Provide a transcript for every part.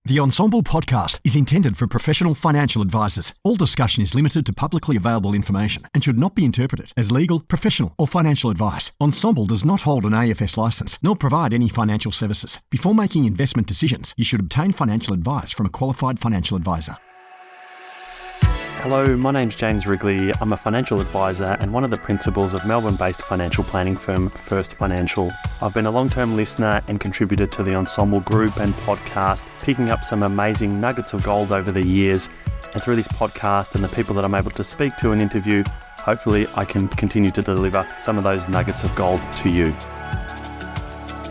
The Ensemble podcast is intended for professional financial advisors. All discussion is limited to publicly available information and should not be interpreted as legal, professional, or financial advice. Ensemble does not hold an AFS license nor provide any financial services. Before making investment decisions, you should obtain financial advice from a qualified financial advisor. Hello, my name's James Wrigley. I'm a financial advisor and one of the principals of Melbourne-based financial planning firm First Financial. I've been a long-term listener and contributor to the Ensemble group and podcast, picking up some amazing nuggets of gold over the years. And through this podcast and the people that I'm able to speak to and interview, hopefully I can continue to deliver some of those nuggets of gold to you.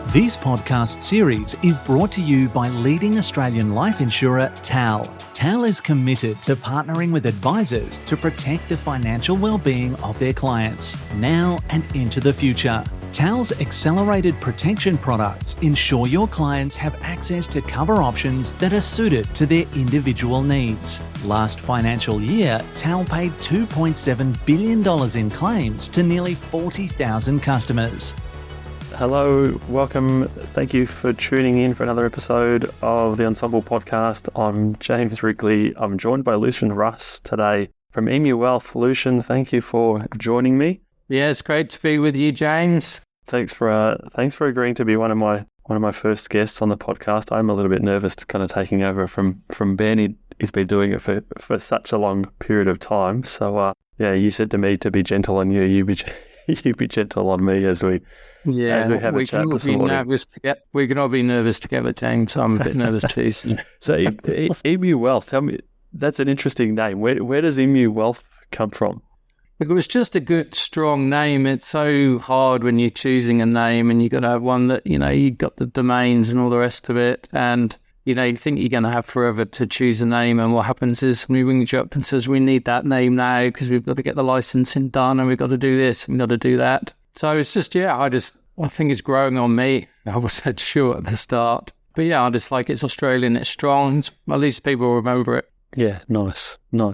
This podcast series is brought to you by leading Australian life insurer TAL. TAL is committed to partnering with advisors to protect the financial well-being of their clients, now and into the future. TAL's accelerated protection products ensure your clients have access to cover options that are suited to their individual needs. Last financial year, TAL paid $2.7 billion in claims to nearly 40,000 customers. Hello, welcome. Thank you for tuning in for another episode of the Ensemble podcast. I'm James Wrigley. I'm joined by Lucian Russ today from Emu Wealth. Lucian, thank you for joining me. Yeah, it's great to be with you, James. Thanks for agreeing to be one of my first guests on the podcast. I'm a little bit nervous to kind of taking over from Ben. He's been doing it for such a long period of time. So you said to me to be gentle on you. You be gentle on me as we have a chat this morning. We can all be nervous together, James. I'm a bit nervous too. So Emu Wealth, tell me, that's an interesting name. Where does Emu Wealth come from? It was just a good, strong name. It's so hard when you're choosing a name and you've got to have one that, you've got the domains and all the rest of it. And, you think you're going to have forever to choose a name. And what happens is somebody rings you up and says, we need that name now because we've got to get the licensing done and we've got to do this and we've got to do that. So it's just, I think it's growing on me. I was sure at the start. But I just like it's Australian, it's strong. At least people remember it. Yeah, nice. Now,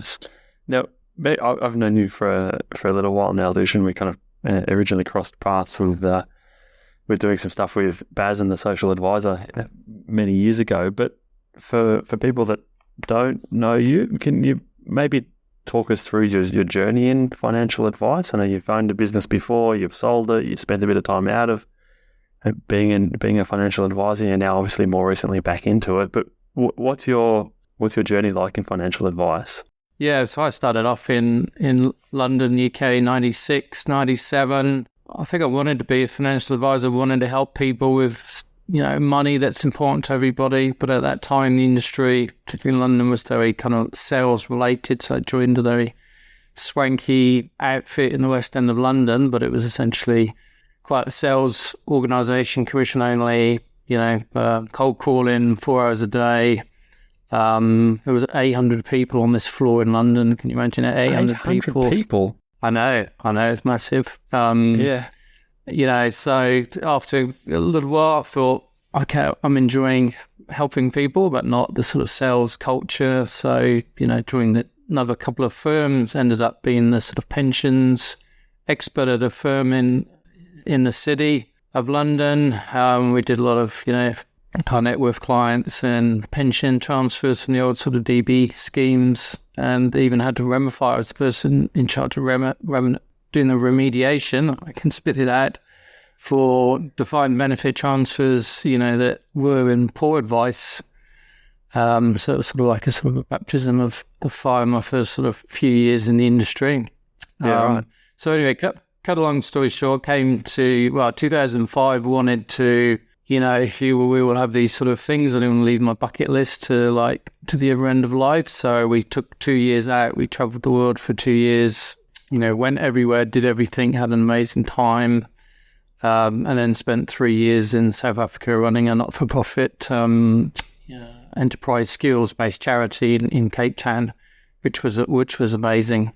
I've known you for a little while now, Lucian. We kind of originally crossed paths with doing some stuff with Baz and the social advisor many years ago. But for people that don't know you, can you maybe talk us through your journey in financial advice? I know you've owned a business before, you've sold it, you spent a bit of time out of being a financial advisor, and now obviously more recently back into it. But what's your journey like in financial advice? Yeah, so I started off in London, UK, 96, 97. I think I wanted to be a financial advisor, wanted to help people with, money that's important to everybody. But at that time, the industry, particularly in London, was very kind of sales related. So I joined a very swanky outfit in the West End of London, but it was essentially quite a sales organisation, commission only, cold calling 4 hours a day. There was 800 people on this floor in London. Can you imagine it? 800 people? I know, it's massive. So after a little while, I thought, okay, I'm enjoying helping people, but not the sort of sales culture. So, joined another couple of firms, ended up being the sort of pensions expert at a firm in the city of London. We did a lot of, high net worth clients and pension transfers from the old sort of DB schemes, and even had to remify. I was the person in charge of doing the remediation. I can spit it out for defined benefit transfers, that were in poor advice. So it was sort of like a sort of baptism of fire my first sort of few years in the industry. Right. So anyway, cut a long story short, came to, 2005, wanted to, we will have these sort of things. I didn't want to leave my bucket list to the other end of life. So we took 2 years out. We traveled the world for 2 years, went everywhere, did everything, had an amazing time. And then spent 3 years in South Africa running a not-for-profit enterprise skills-based charity in Cape Town, which was amazing.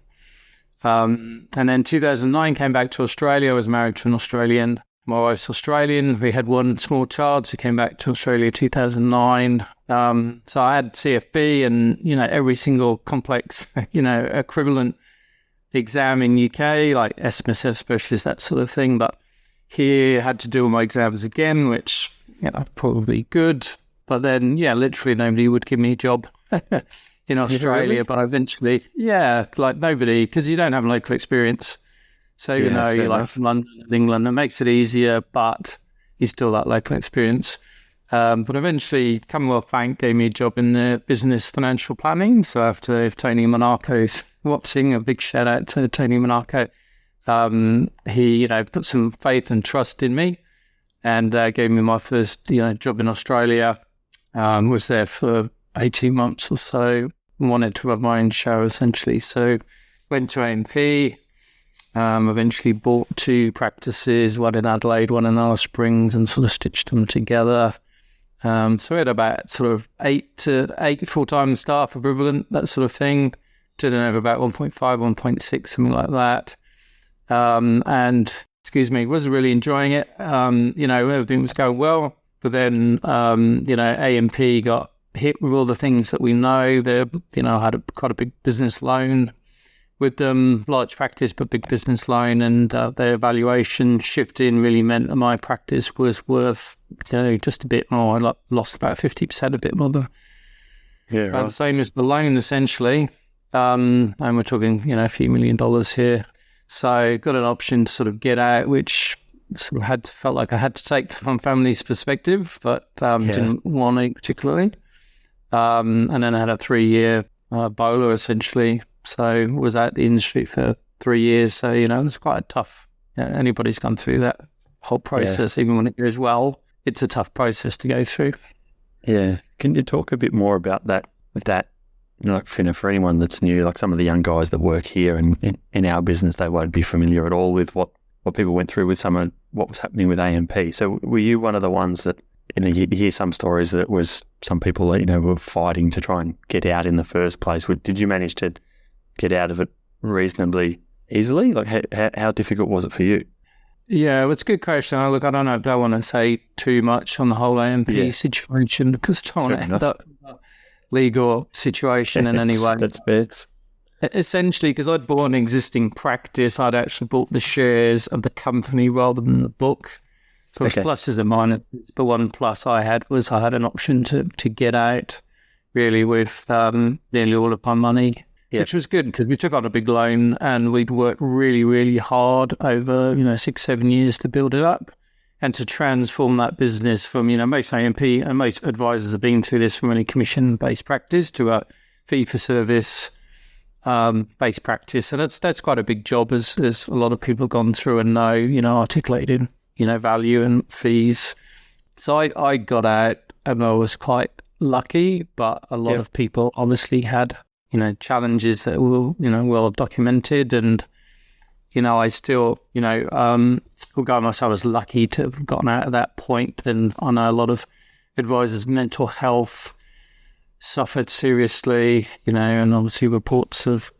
And then 2009 came back to Australia. I was married to an Australian. My wife's Australian. We had one small child, so came back to Australia 2009. So I had CFB and, every single complex, equivalent exam in UK, like SMSF specialist, that sort of thing. But here I had to do all my exams again, which, probably good. But then, literally nobody would give me a job in Australia. Really? But eventually, like nobody, because you don't have local experience. So even though you're like from London and England, it makes it easier, but you still that local experience. But eventually, Commonwealth Bank gave me a job in the business financial planning. So after if Tony Monaco's watching, a big shout out to Tony Monaco. He, put some faith and trust in me, and gave me my first, job in Australia. Was there for 18 months or so. Wanted to have my own show essentially. So went to AMP. Eventually bought 2 practices, one in Adelaide, one in Alice Springs, and sort of stitched them together. So we had about sort of 8 full-time staff equivalent, that sort of thing. Didn't have about 1.5, 1.6, something like that. And wasn't really enjoying it. Everything was going well, but then, AMP got hit with all the things that we know. I had quite a big business loan with them, large practice, but big business loan, and their valuation shifting really meant that my practice was worth, just a bit more. I lost about 50%, a bit more than the same as the loan, essentially. And we're talking, a few $1 million here. So got an option to sort of get out, which sort of felt like I had to take from family's perspective, but didn't want to particularly. And then I had a 3-year bowler, essentially. So was out the industry for 3 years. So, it was quite a tough, anybody's gone through that whole process, even when it goes well, it's a tough process to go through. Yeah. Can you talk a bit more about that, for anyone that's new, like some of the young guys that work here and in our business, they won't be familiar at all with what people went through with some of what was happening with AMP. So were you one of the ones that, you hear some stories that it was some people that, were fighting to try and get out in the first place. Did you manage to get out of it reasonably easily? Like how difficult was it for you? Yeah, well, it's a good question. I don't know if I want to say too much on the whole AMP situation, because I don't want to end up in a legal situation in any way. That's fair. Essentially, because I'd bought an existing practice, I'd actually bought the shares of the company rather than the book. So it's pluses and minuses. But one plus I had was I had an option to get out, really, with nearly all of my money. Yep. Which was good because we took on a big loan and we'd worked really, really hard over, 6-7 years to build it up and to transform that business from, most AMP and most advisors have been through this from any commission-based practice to a fee-for-service based practice. And that's quite a big job as a lot of people have gone through and know, articulated, value and fees. So I got out and I was quite lucky, but a lot of people obviously had challenges that were, well documented. And, I still, regard myself as lucky to have gotten out at that point. And I know a lot of advisors' mental health suffered seriously, and obviously reports of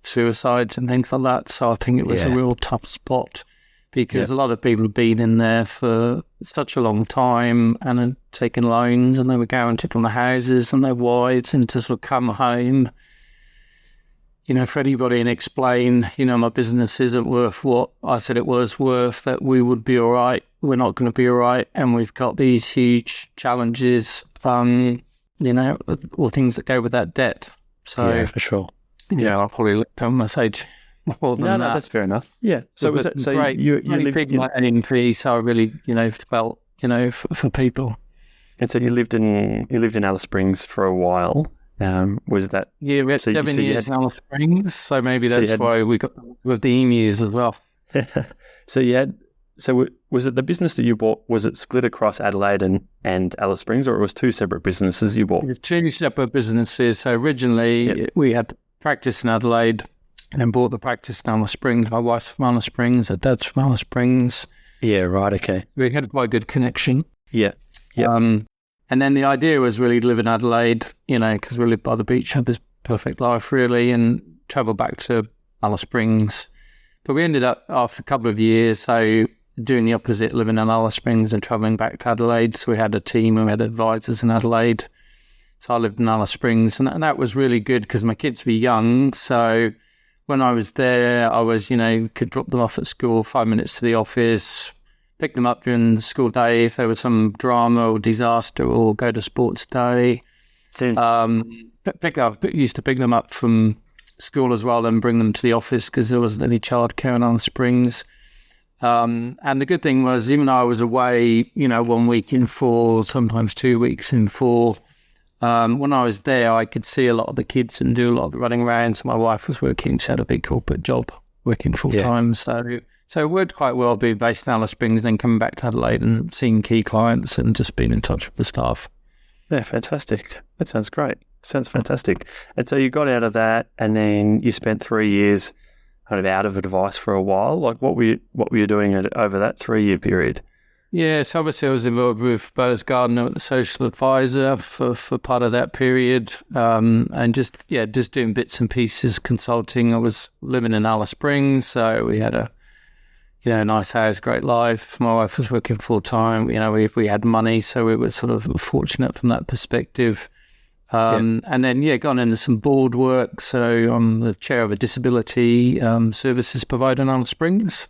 suicides and things like that. So I think it was a real tough spot because a lot of people have been in there for such a long time and had taken loans and they were guaranteed on the houses and their wives, and to sort of come home, for anybody and explain, my business isn't worth what I said it was worth, that we would be all right, we're not going to be all right, and we've got these huge challenges, or things that go with that debt. So, yeah, for sure. I'll probably look on my side more than that. No, that's fair enough. Yeah. So was that, so great, you lived in like AMP, so I really, felt, for people. And so you lived in Alice Springs for a while. Was that? Yeah, we had 7 years in Alice Springs, so maybe that's why we got with the emus as well. So was it the business that you bought, was it split across Adelaide and Alice Springs, or it was 2 separate businesses you bought? 2 separate businesses. So originally we had practice in Adelaide and then bought the practice in Alice Springs. My wife's from Alice Springs, her dad's from Alice Springs. Yeah, right, okay. We had quite a good connection. Yeah. Yep. And then the idea was really to live in Adelaide, because we lived by the beach, had this perfect life really, and travel back to Alice Springs. But we ended up, after a couple of years, doing the opposite, living in Alice Springs and travelling back to Adelaide. So we had a team and we had advisors in Adelaide. So I lived in Alice Springs, and that was really good because my kids were young. So when I was there, I was, could drop them off at school, 5 minutes to the office, pick them up during the school day if there was some drama or disaster, or go to sports day. Used to pick them up from school as well and bring them to the office because there wasn't any childcare in Alice Springs. And the good thing was, even though I was away, 1 week in 4, sometimes 2 weeks in 4, when I was there, I could see a lot of the kids and do a lot of the running around. So my wife was working; she had a big corporate job, working full time. So it worked quite well being based in Alice Springs, then coming back to Adelaide and seeing key clients and just being in touch with the staff. Yeah, fantastic. That sounds great. Sounds fantastic. And so you got out of that, and then you spent 3 years kind of out of advice for a while. Like, what were you doing over that 3-year period? Yeah, so obviously I was involved with Baz Gardner, the social advisor, for part of that period, and just doing bits and pieces, consulting. I was living in Alice Springs, so we had a nice house, great life. My wife was working full time. We had money, so we were sort of fortunate from that perspective. And then gone into some board work. So I'm the chair of a disability services provider in Alice Springs.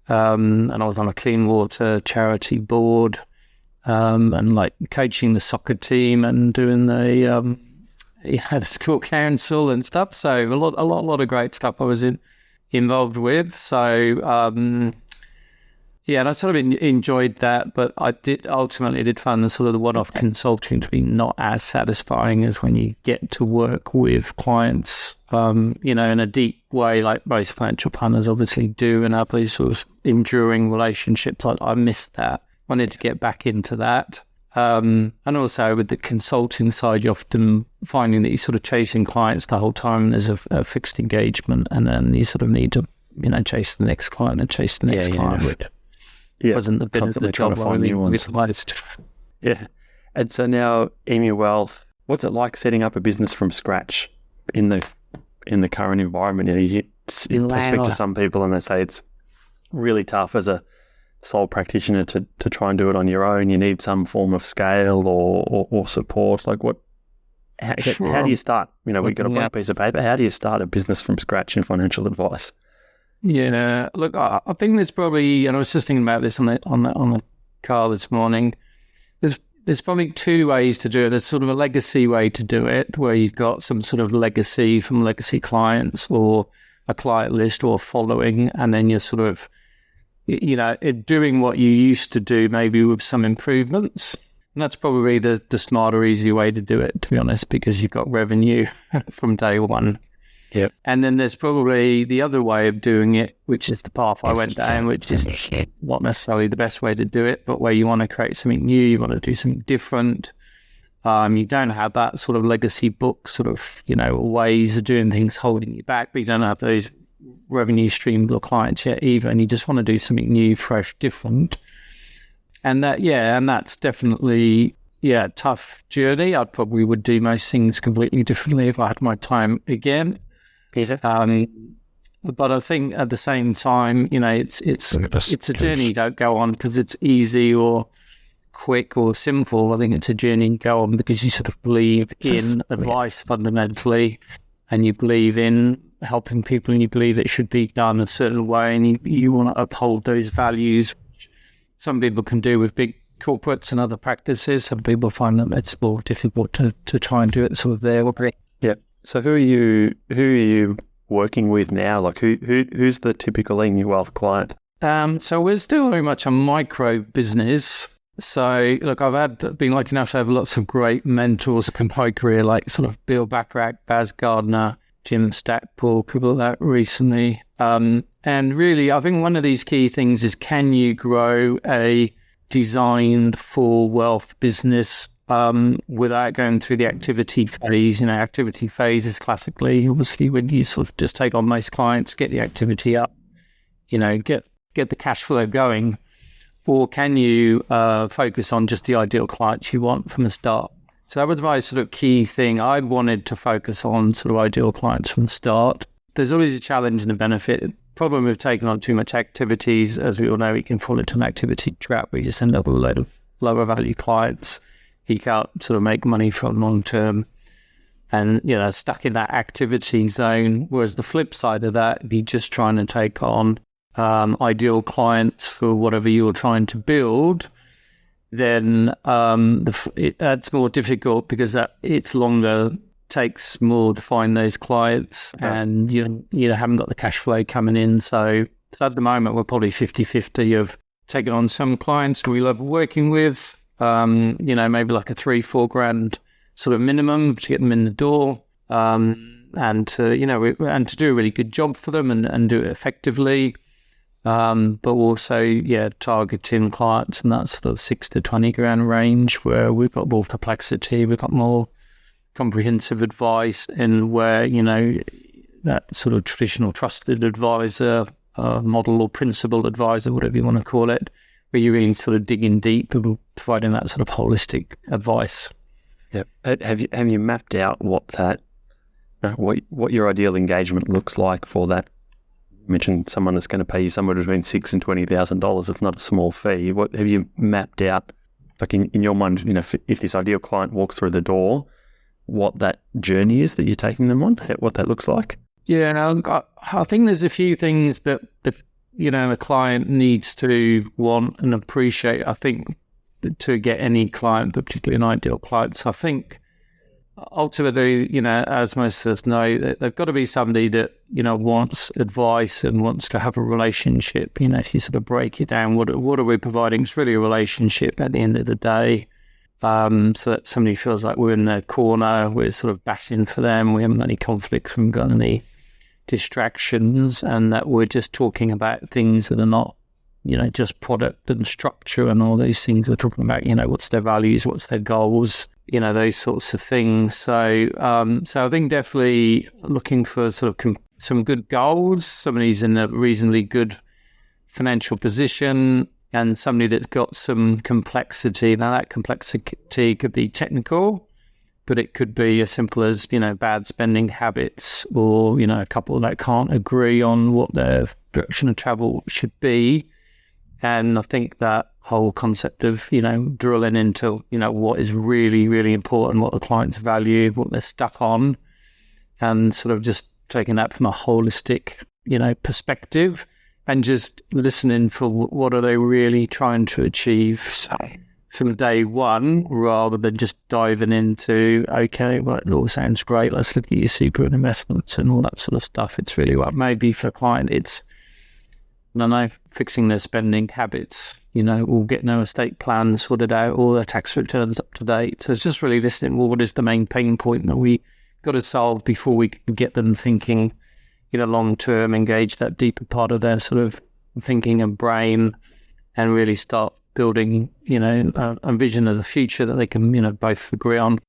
And I was on a clean water charity board, and like coaching the soccer team and doing the school council and stuff. So a lot of great stuff I was involved with. So and I sort of enjoyed that, but I ultimately find the sort of the one-off consulting to be not as satisfying as when you get to work with clients, in a deep way, like most financial planners obviously do, and have these sort of enduring relationships. I missed that. Wanted to get back into that. And also with the consulting side, you're often finding that you're sort of chasing clients the whole time. There's a fixed engagement, and then you sort of need to, chase the next client and chase the next client. Which wasn't the bit of the job I really realised. Yeah. And so now, Emu Wealth, what's it like setting up a business from scratch in the current environment? You speak to some people and they say it's really tough as a sole practitioner to try and do it on your own. You need some form of scale or support. Like how do you start? We've got a blank piece of paper. How do you start a business from scratch in financial advice? Yeah, look, I think there's probably, and I was just thinking about this on the car this morning. There's probably 2 ways to do it. There's sort of a legacy way to do it, where you've got some sort of legacy from legacy clients or a client list or following, and then you're sort of, doing what you used to do, maybe with some improvements. And that's probably the smarter, easier way to do it, to be honest, because you've got revenue from day one. Yep. And then there's probably the other way of doing it, which is the path I went down, which is not necessarily the best way to do it, but where you want to create something new, you want to do something different. You don't have that sort of legacy book sort of, ways of doing things holding you back, but you don't have those revenue streams or clients yet either, and you just want to do something new, fresh, different. And that's definitely a tough journey. I probably would do most things completely differently if I had my time again. Peter? But I think at the same time, it's a journey you don't go on because it's easy or quick or simple. I think it's a journey you go on because you sort of believe in advice fundamentally, and you believe in helping people, and you believe it should be done a certain way, and you want to uphold those values. Some people can do with big corporates and other practices. Some people find that it's more difficult to try and do it sort of their way. Yeah. So who are you working with now? Like who's the typical Emu Wealth client? So we're still very much a micro business. So look, I've been lucky enough to have lots of great mentors in my career, like sort of Bill Backrack, Baz Gardner, Jim Stackpole, people like that recently. And really, I think one of these key things is, can you grow a designed for wealth business without going through the activity phase? Activity phase is classically, obviously, when you sort of just take on most clients, get the activity up, get the cash flow going. Or can you focus on just the ideal clients you want from the start? So that was my sort of key thing. I wanted to focus on sort of ideal clients from the start. There's always a challenge and a benefit. Problem with taking on too much activities, as we all know, you can fall into an activity trap where you just end up with a load of lower value clients you can't sort of make money from long term, and stuck in that activity zone. Whereas the flip side of that, be just trying to take on ideal clients for whatever you're trying to build, then that's more difficult because it's longer, takes more to find those clients, and you haven't got the cash flow coming in. So at the moment, we're probably 50-50 of taking on some clients we love working with, maybe like a 3-4 grand sort of minimum to get them in the door, and to do a really good job for them and do it effectively. But also, targeting clients in that sort of 6 to 20 grand range where we've got more complexity, we've got more comprehensive advice, and where, that sort of traditional trusted advisor model or principal advisor, whatever you want to call it, where you're really sort of digging deep and providing that sort of holistic advice. Yeah. Have you mapped out what your ideal engagement looks like for that? You mentioned someone that's going to pay you somewhere between $6,000 and $20,000. It's not a small fee. What have you mapped out, like in your mind? If this ideal client walks through the door, what that journey is that you're taking them on, what that looks like? Yeah, I think there's a few things that a client needs to want and appreciate. I think to get any client, but particularly an ideal client. So I think ultimately, as most of us know, they've got to be somebody that, wants advice and wants to have a relationship. If you sort of break it down, what are we providing? It's really a relationship at the end of the day. So that somebody feels like we're in their corner, we're sort of batting for them, we haven't got any conflicts, we haven't got any distractions, and that we're just talking about things that are not, just product and structure and all those things. We're talking about, what's their values, what's their goals, those sorts of things. So I think definitely looking for sort of some good goals, somebody who's in a reasonably good financial position, and somebody that's got some complexity. Now, that complexity could be technical, but it could be as simple as, bad spending habits, or, a couple that can't agree on what their direction of travel should be. And I think that whole concept of, drilling into, what is really, really important, what the clients value, what they're stuck on, and sort of just taking that from a holistic, perspective, and just listening for what are they really trying to achieve from day one, rather than just diving into, okay, well, it all sounds great, let's look at your super investments and all that sort of stuff. It's really what maybe for a client, it's, I don't know, fixing their spending habits, or getting their estate plan sorted out, or their tax returns up to date. So it's just really listening, well, what is the main pain point that we got to solve before we can get them thinking, long term, engage that deeper part of their sort of thinking and brain, and really start building, a vision of the future that they can, both agree on.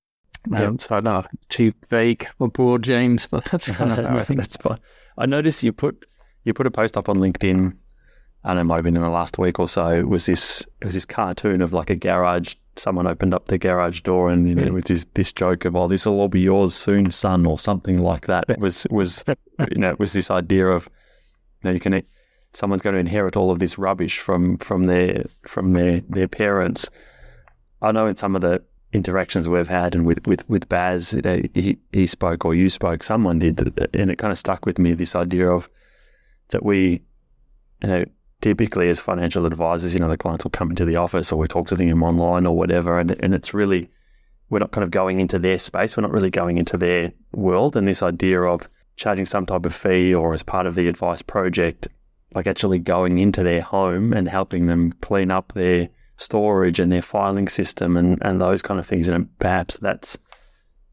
So I don't know, too vague or broad, James, but that's kind of how I think. That's fine. I noticed you put a post up on LinkedIn, I don't know, it might have been in the last week or so. It was this cartoon of like a garage. Someone opened up the garage door and, with this joke of, this will all be yours soon, son, or something like that. It was this idea of, someone's going to inherit all of this rubbish from their parents. I know in some of the interactions we've had, and with Baz, he spoke, or you spoke, someone did, and it kind of stuck with me, this idea of that we, typically as financial advisors, the clients will come into the office, or we talk to them online or whatever, and it's really, we're not kind of going into their space, we're not really going into their world, and this idea of charging some type of fee, or as part of the advice project, like actually going into their home and helping them clean up their storage and their filing system and those kind of things, and perhaps that's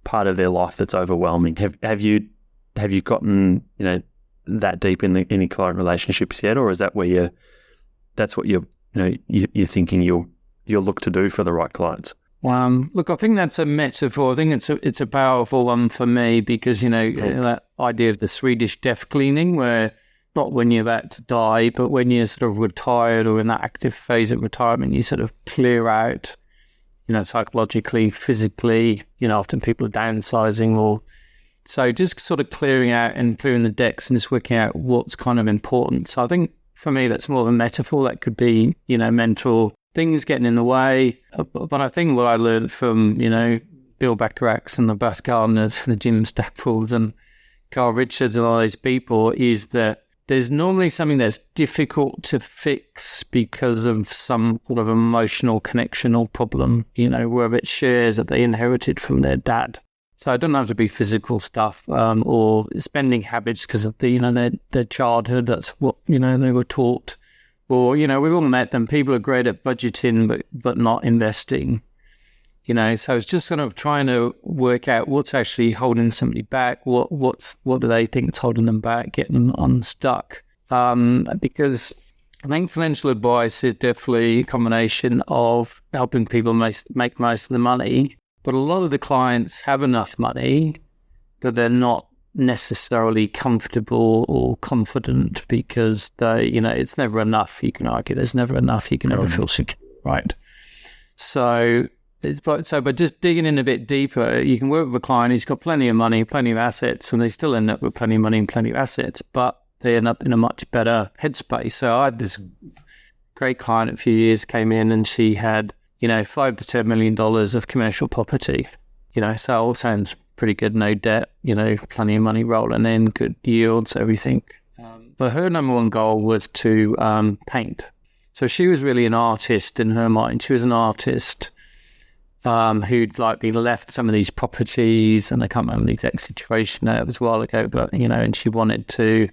part of their life that's overwhelming. Have you gotten that deep in any client relationships yet, or is that where that's what you're thinking you'll look to do for the right clients? Look, I think that's a metaphor. I think it's a powerful one for me, because that idea of the Swedish death cleaning, where not when you're about to die, but when you're sort of retired or in that active phase of retirement, you sort of clear out, psychologically, physically. Often people are downsizing, or so just sort of clearing out and clearing the decks and just working out what's kind of important. So I think for me, that's more of a metaphor. That could be, mental things getting in the way. But I think what I learned from, Bill Bacharachs and the Bath Gardeners and the Jim Stackpoles and Carl Richards and all those people is that there's normally something that's difficult to fix because of some sort of emotional connection or problem, whether it's shares that they inherited from their dad. So it doesn't have to be physical stuff or spending habits because of their childhood. That's what, they were taught. Or, we've all met them. People are great at budgeting, but not investing. So it's just kind of trying to work out what's actually holding somebody back. What do they think is holding them back, getting them unstuck? Because I think financial advice is definitely a combination of helping people make most of the money. But a lot of the clients have enough money, but they're not necessarily comfortable or confident because it's never enough. You can argue there's never enough. You can never feel secure, right? So by just digging in a bit deeper, you can work with a client who's got plenty of money, plenty of assets, and they still end up with plenty of money and plenty of assets, but they end up in a much better headspace. So I had this great client a few years came in, and she had, $5 to $10 million of commercial property. So it all sounds pretty good, no debt, plenty of money rolling in, good yields, everything. But her number one goal was to paint. So she was really an artist in her mind. She was an artist who'd been left some of these properties, and I can't remember the exact situation. It was a while ago, but and she wanted to,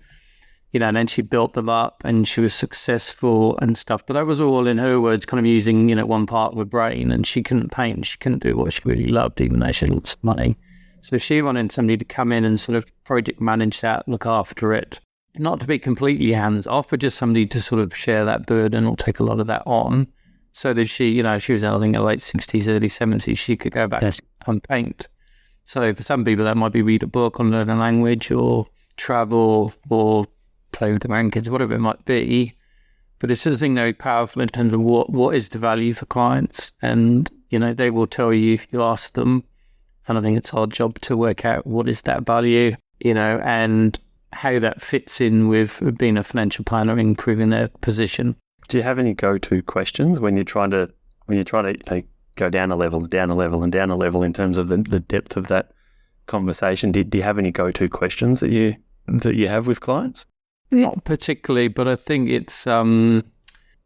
and then she built them up, and she was successful and stuff. But that was all, in her words, kind of using one part of her brain, and she couldn't paint. She couldn't do what she really loved, even though she had lots of money. So she wanted somebody to come in and sort of project manage that, look after it, not to be completely hands off, but just somebody to sort of share that burden or take a lot of that on. So that she, she was, I think, in her late 60s, early 70s, she could go back and paint. So for some people, that might be read a book or learn a language or travel or play with the grandkids, whatever it might be. But it's just very powerful in terms of what is the value for clients. And, they will tell you if you ask them. And I think it's our job to work out what is that value, and how that fits in with being a financial planner, improving their position. Do you have any go-to questions when you're trying to go down a level in terms of the depth of that conversation? Do you have any go-to questions that you have with clients? Not particularly, but I think it's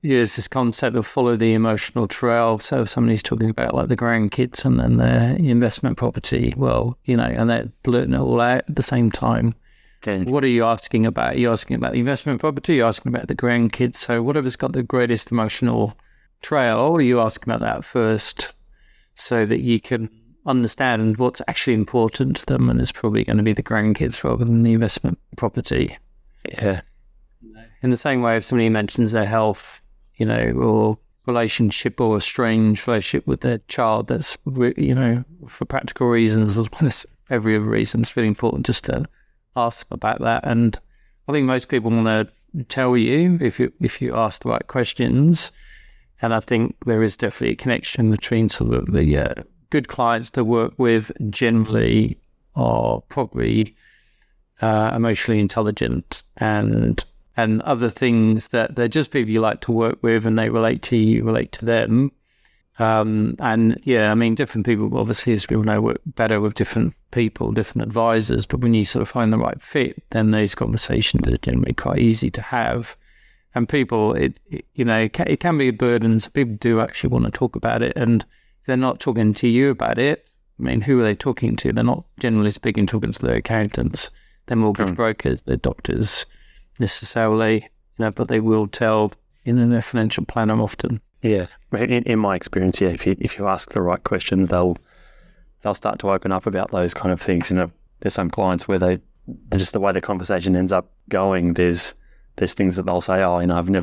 there's this concept of follow the emotional trail. So if somebody's talking about the grandkids and then their investment property, and they're blurting it all out at the same time. Okay. What are you asking about? Are you asking about the investment property? Are you asking about the grandkids? So whatever's got the greatest emotional trail, are you asking about that first so that you can understand what's actually important to them, and it's probably going to be the grandkids rather than the investment property. Yeah. In the same way, if somebody mentions their health, or relationship or a strange relationship with their child, that's, for practical reasons as well as every other reason, it's really important just to ask about that. And I think most people want to tell you if you ask the right questions. And I think there is definitely a connection between sort of the good clients to work with generally are probably emotionally intelligent and other things that they're just people you like to work with, and they relate to you, relate to them. Different people, obviously, as people know, work better with different people, different advisors. But when you sort of find the right fit, then those conversations are generally quite easy to have. And people, it can be a burden. So people do actually want to talk about it, and if they're not talking to you about it, who are they talking to? They're not generally speaking talking to their accountants, their mortgage brokers, their doctors necessarily, but they will tell their financial planner often. Yeah, in my experience, if you ask the right questions, they'll start to open up about those kind of things. There's some clients where they just the way the conversation ends up going. There's things that they'll say, I haven't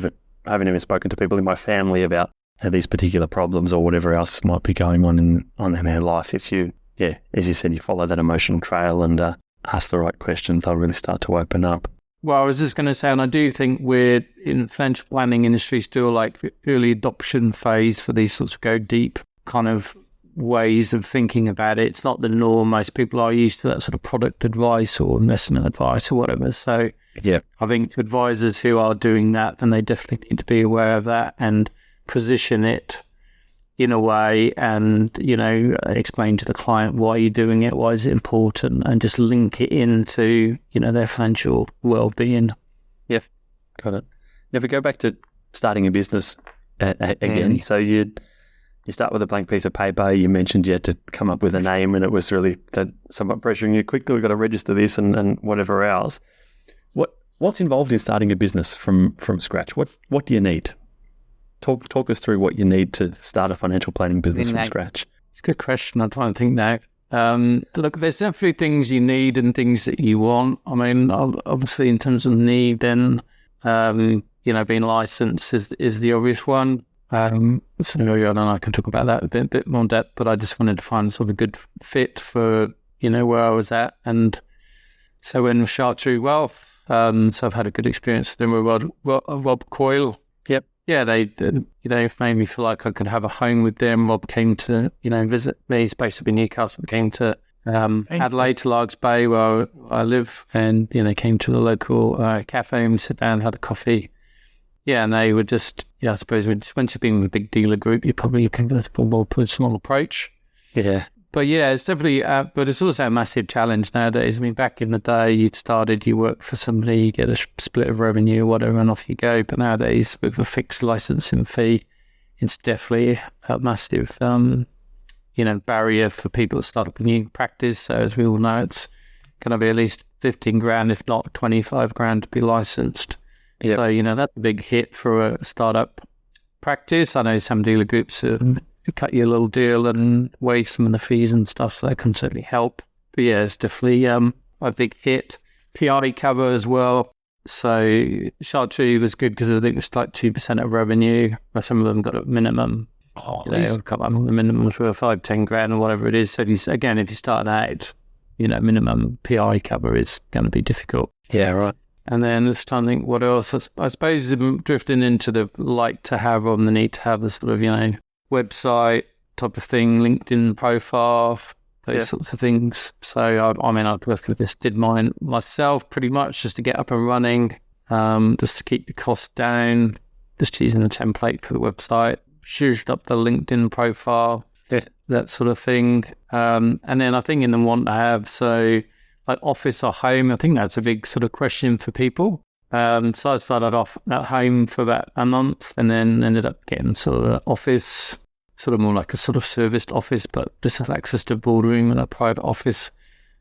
even spoken to people in my family about these particular problems or whatever else might be going on in their life. If you, as you said, you follow that emotional trail and ask the right questions, they'll really start to open up. Well, I was just going to say, and I do think we're in the financial planning industry still the early adoption phase for these sorts of go deep kind of ways of thinking about it. It's not the norm. Most people are used to that sort of product advice or investment advice or whatever. So I think advisors who are doing that, then they definitely need to be aware of that and position it in a way and, explain to the client why you're doing it, why is it important, and just link it into, their financial well-being. Yeah, got it. Now, if we go back to starting a business again, so you start with a blank piece of paper. You mentioned you had to come up with a name, and it was really that somewhat pressuring you quickly. We've got to register this and whatever else. What's involved in starting a business from scratch? What do you need? Talk us through what you need to start a financial planning business from scratch. It's a good question. I'm trying to think now. Look, there's definitely things you need and things that you want. I mean, obviously, in terms of need, then being licensed is the obvious one. So I don't know, I can talk about that a bit more in depth, but I just wanted to find sort of a good fit for where I was at, and so in Emu Wealth, so I've had a good experience with them with Rob Coyle. Yep. Yeah, they made me feel like I could have a home with them. Rob came to visit me. He's based up in Newcastle. Came to Adelaide, to Largs Bay, where I live, and came to the local cafe, and we sat down, had a coffee. Yeah, and they were just, I suppose, once you've been with a big dealer group, you're probably looking for a more personal approach. Yeah. But yeah, it's definitely, but it's also a massive challenge nowadays. I mean, back in the day, you work for somebody, you get a split of revenue or whatever, and off you go. But nowadays, with a fixed licensing fee, it's definitely a massive, barrier for people to start up a new practice. So as we all know, it's going to be at least 15 grand, if not 25 grand to be licensed. Yep. So, that's a big hit for a startup practice. I know some dealer groups cut you a little deal and waive some of the fees and stuff, so that can certainly help. But yeah, it's definitely a big hit. PI cover as well. So Chartreuse was good because I think it's like 2% of revenue, where some of them got a minimum. The minimum was worth 5-10 grand or whatever it is. So if you start out, minimum PI cover is going to be difficult. Yeah, right. And then this time, I think what else? I suppose drifting into the like to have or the need to have the sort of website type of thing, LinkedIn profile, those sorts of things. So I just did mine myself pretty much just to get up and running, just to keep the cost down, just using a template for the website, shooshed up the LinkedIn profile, that sort of thing. And then I think in the want to have, so like office or home, I think that's a big sort of question for people. So I started off at home for about a month and then ended up getting sort of an office, sort of more like a sort of serviced office, but just have access to a boardroom and a private office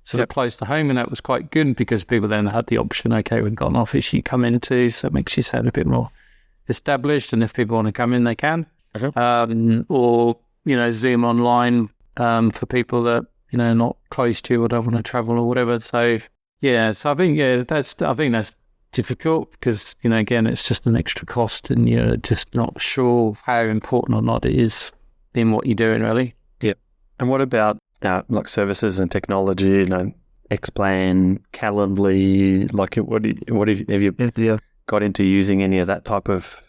sort of close to home. And that was quite good because people then had the option, okay, we've got an office you come into, so it makes you sound a bit more established. And if people want to come in, they can. Or, Zoom online for people that, not close to or don't want to travel or whatever. So, I think, that's difficult because, again, it's just an extra cost and you're just not sure how important or not it is in what you're doing, really. Yeah. And what about like services and technology, Xplan, Calendly, like have you got into using any of that type of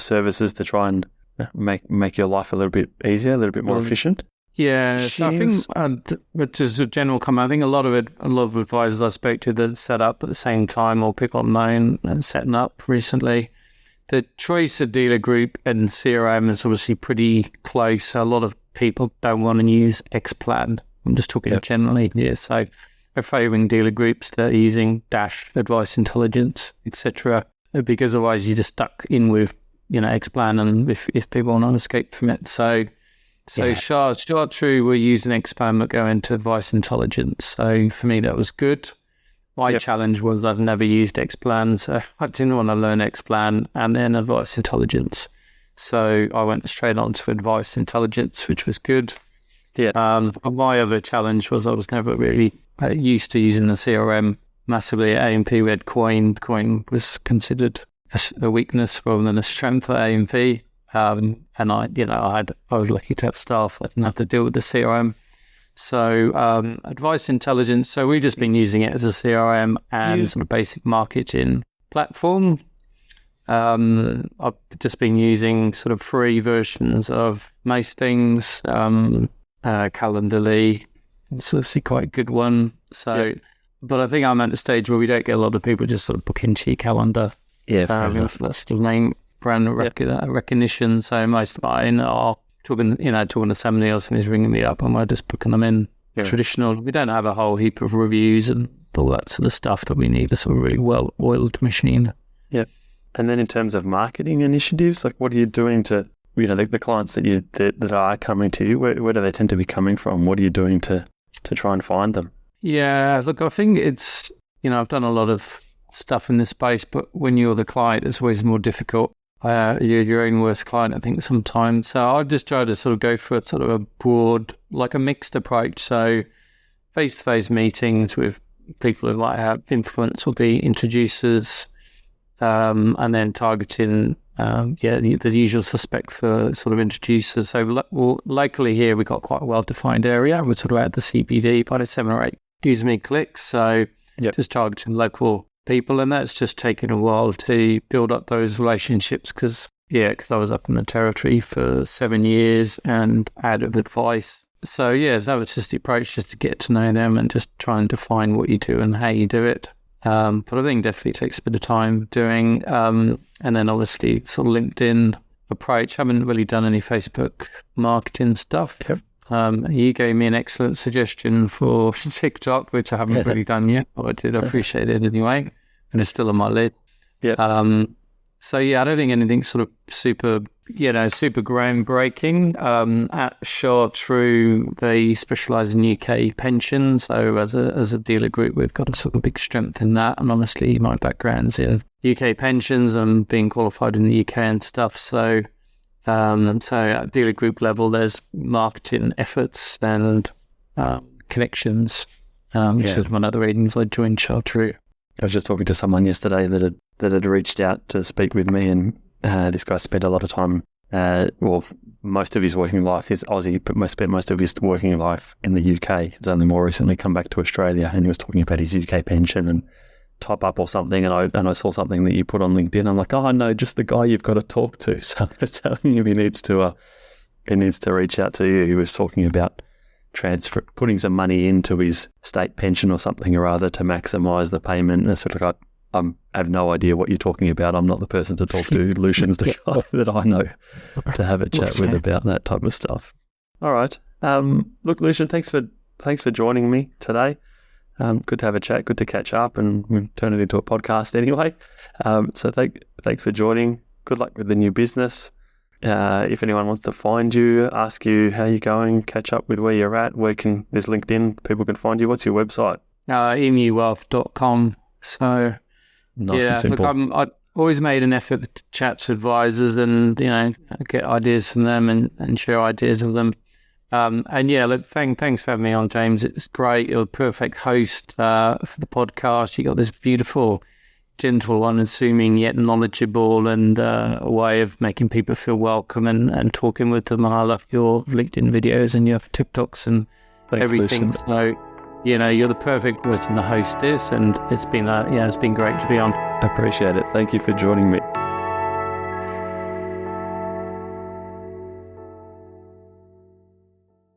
services to try and make your life a little bit easier, a little bit more efficient? Yeah, so I think, but as a general comment, I think a lot of advisors I spoke to that set up at the same time, or people I've known and setting up recently, the choice of dealer group and CRM is obviously pretty close. So a lot of people don't want to use Xplan. I'm just talking generally here. So they're favouring dealer groups that are using Dash, Advice Intelligence, etc. Because otherwise you're just stuck in with, Xplan, and if people want to escape from it. So Chartreuse were using Xplan but going to Advice Intelligence. So for me, that was good. My challenge was I've never used Xplan, so I didn't want to learn Xplan and then Advice Intelligence. So I went straight on to Advice Intelligence, which was good. Yeah. My other challenge was I was never really used to using the CRM massively. At AMP, we had Coin. Coin was considered a weakness rather than a strength at AMP. And I was lucky to have staff that didn't have to deal with the CRM. So Advice Intelligence, so we've just been using it as a CRM and sort of basic marketing platform. I've just been using sort of free versions of most things, Calendly, it's obviously quite a good one. So, but I think I'm at the stage where we don't get a lot of people just sort of book into your calendar. Yeah, that's the main brand recognition. So most of mine are talking to somebody else and he's ringing me up and we're just booking them in traditional. We don't have a whole heap of reviews and all that sort of stuff that we need, a sort of really well-oiled machine. Yep. And then in terms of marketing initiatives, like what are you doing to, the clients that are coming to you, where do they tend to be coming from? What are you doing to try and find them? Yeah, look, I think it's, I've done a lot of stuff in this space, but when you're the client, it's always more difficult. You're your own worst client, I think, sometimes. So I just try to sort of go for a sort of a broad, like a mixed approach. So face-to-face meetings with people who might have influence or be introducers, and then targeting, the usual suspect for sort of introducers. So locally here, we've got quite a well-defined area. We're sort of at the CBD, about 7 or 8 use-me clicks. So just targeting local people, and that's just taken a while to build up those relationships because I was up in the territory for 7 years and out of advice. So that was just the approach, just to get to know them and just try and define what you do and how you do it. But I think definitely takes a bit of time doing, and then obviously sort of LinkedIn approach. Haven't really done any Facebook marketing stuff. Yep. You gave me an excellent suggestion for TikTok, which I haven't really done yet, but I did appreciate it anyway, and it's still on my list. Yeah. I don't think anything sort of super groundbreaking. At Chartreux, they specialise in UK pensions. So as a dealer group, we've got a sort of big strength in that. And honestly, my background's in UK pensions and being qualified in the UK and stuff. So at dealer group level, there's marketing efforts and connections, which is one of the reasons I joined Chartreux. I was just talking to someone yesterday that had reached out to speak with me, and this guy spent a lot of time. Most of his working life is Aussie, but spent most of his working life in the UK. He's only more recently come back to Australia, and he was talking about his UK pension and top up or something. And I saw something that you put on LinkedIn. I'm like, oh no, just the guy you've got to talk to. So I was telling him he needs to reach out to you. He was talking about putting some money into his state pension or something or other to maximise the payment. And it's sort of like, I have no idea what you're talking about. I'm not the person to talk to. Lucian's the guy that I know to have a chat with about that type of stuff. All right. Look, Lucian, thanks for joining me today. Good to have a chat. Good to catch up, and we've turned it into a podcast anyway. So thanks for joining. Good luck with the new business. If anyone wants to find you, ask you how you're going, catch up with where you're at, there's LinkedIn, people can find you. What's your website? emuwealth.com. So nice and simple. Look, I've always made an effort to chat to advisors and get ideas from them and share ideas with them. Look, thanks for having me on, James. It's great. You're a perfect host for the podcast. You got this beautiful, gentle, unassuming yet knowledgeable and a way of making people feel welcome and talking with them. And I love your LinkedIn videos and your TikToks and everything. Lucian. So, you're the perfect person to host this, and it's been great to be on. I appreciate it. Thank you for joining me.